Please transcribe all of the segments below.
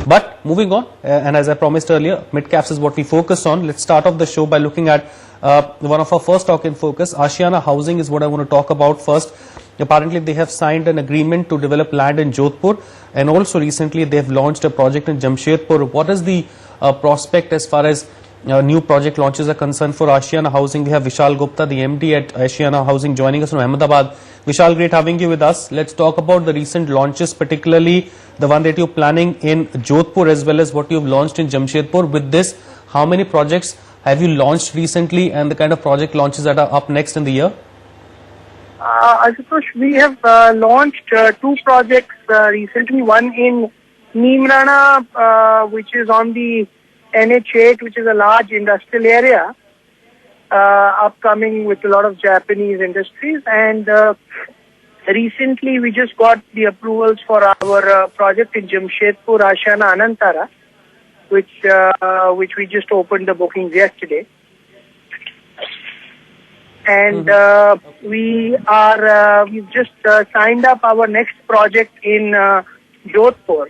But moving on, and as I promised earlier, mid-caps is what we focus on. Let's start off the show by looking at one of our first stock in focus. Ashiana Housing is what I want to talk about first. Apparently, they have signed an agreement to develop land in Jodhpur, and also recently they have launched a project in Jamshedpur. What is the prospect as far as new project launches are concerned for Ashiana Housing? We have Vishal Gupta, the MD at Ashiana Housing, joining us from Ahmedabad. Vishal, great having you with us. Let's talk about the recent launches, particularly the one that you're planning in Jodhpur as well as what you've launched in Jamshedpur. With this, how many projects have you launched recently and the kind of project launches that are up next in the year? Ashutosh, we have launched two projects recently. One in Neemrana, which is on the NH8, which is a large industrial area, upcoming with a lot of Japanese industries. And recently we just got the approvals for our project in Jamshedpur, Ashiana Anantara, which we just opened the bookings yesterday. And we've just signed up our next project in Jodhpur,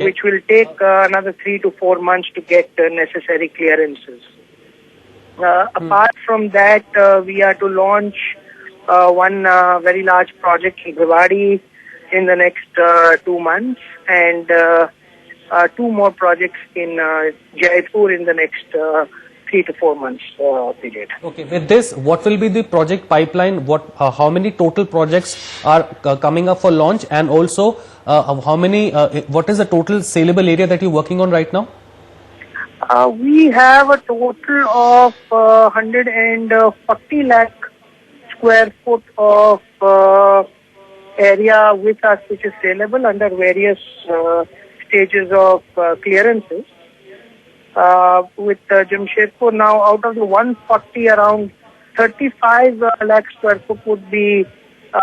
which will take another 3 to 4 months to get necessary clearances. Apart from that, we are to launch one very large project in Bhiwadi in the next 2 months, and two more projects in Jaipur in the next 3 to 4 months period. Okay, with this, what will be the project pipeline? How many total projects are coming up for launch, and also what is the total saleable area that you're working on right now? We have a total of 140 lakh square foot of area with us, which is saleable under various stages of clearances. With Jamshedpur now, out of the 140, around 35 lakh square foot would be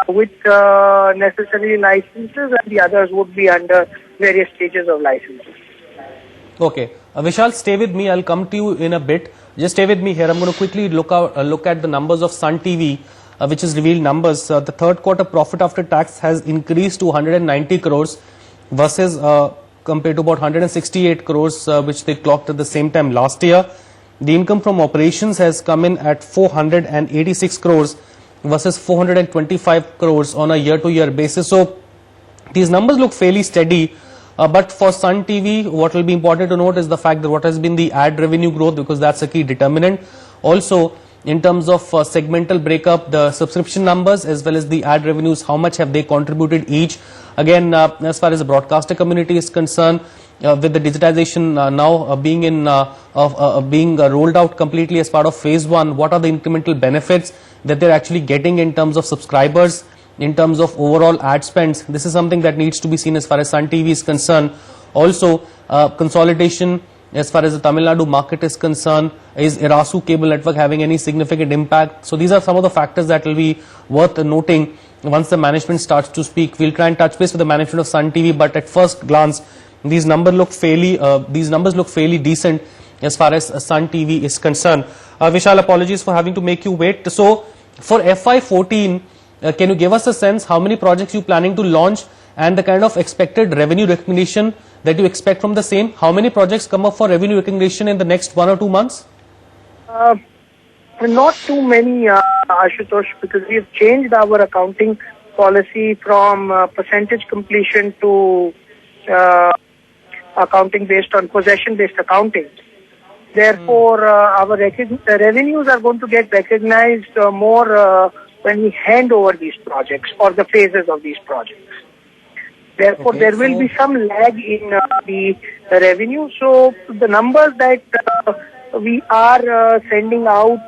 with necessary licenses, and the others would be under various stages of licenses. Okay. Vishal, stay with me. I'll come to you in a bit. Just stay with me here. I'm going to quickly look at the numbers of Sun TV, which is revealed numbers. The third quarter profit after tax has increased to 190 crores versus compared to about 168 crores, which they clocked at the same time last year. The income from operations has come in at 486 crores versus 425 crores on a year-to-year basis. So these numbers look fairly steady. But for Sun TV, what will be important to note is the fact that what has been the ad revenue growth, because that's a key determinant. Also, in terms of segmental breakup, the subscription numbers as well as the ad revenues, how much have they contributed each? Again, as far as the broadcaster community is concerned, with the digitization now being rolled out completely as part of phase 1, what are the incremental benefits that they're actually getting in terms of subscribers, in terms of overall ad spends? This is something that needs to be seen as far as Sun TV is concerned. Also, consolidation as far as the Tamil Nadu market is concerned. Is Irasu cable network having any significant impact? So these are some of the factors that will be worth noting once the management starts to speak. We'll try and touch base with the management of Sun TV, but at first glance, these numbers look fairly decent as far as Sun TV is concerned. Vishal, apologies for having to make you wait. So for FY14, can you give us a sense how many projects you planning to launch and the kind of expected revenue recognition that you expect from the same? How many projects come up for revenue recognition in the next 1 or 2 months? Not too many, Ashutosh, because we have changed our accounting policy from percentage completion to accounting based on possession-based accounting. Therefore, our revenues are going to get recognized more when we hand over these projects or the phases of these projects. Therefore, there will be some lag in the revenue. So the numbers that we are sending out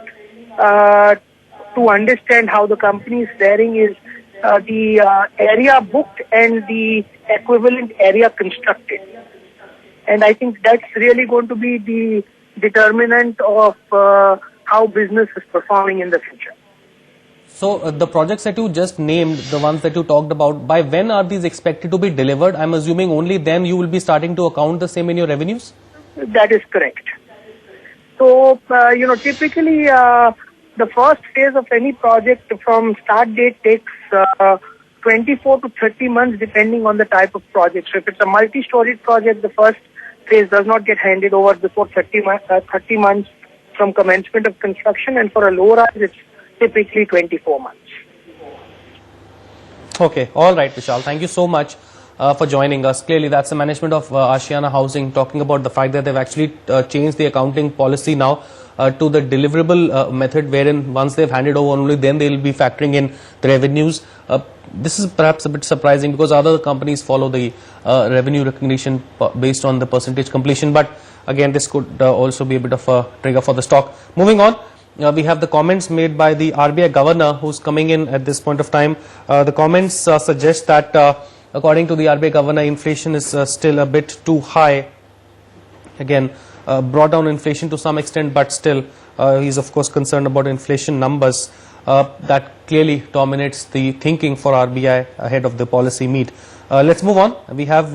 to understand how the company is faring is the area booked and the equivalent area constructed. And I think that's really going to be the determinant of how business is performing in the future. So the projects that you just named, the ones that you talked about, by when are these expected to be delivered? I'm assuming only then you will be starting to account the same in your revenues? That is correct. So, typically the first phase of any project from start date takes 24 to 30 months depending on the type of project. So if it's a multi-storied project, the first phase does not get handed over before 30 months from commencement of construction, and for a low-rise, it's typically 24 months. Okay, all right, Vishal. Thank you so much for joining us. Clearly, that's the management of Ashiana Housing talking about the fact that they've actually changed the accounting policy now to the deliverable method, wherein once they've handed over, only then they'll be factoring in the revenues. This is perhaps a bit surprising because other companies follow the revenue recognition based on the percentage completion. But again, this could also be a bit of a trigger for the stock. Moving on. We have the comments made by the RBI governor who's coming in at this point of time. The comments suggest that according to the RBI governor, inflation is still a bit too high. Again, brought down inflation to some extent, but still he's of course concerned about inflation numbers. That clearly dominates the thinking for RBI ahead of the policy meet. Let's move on. We have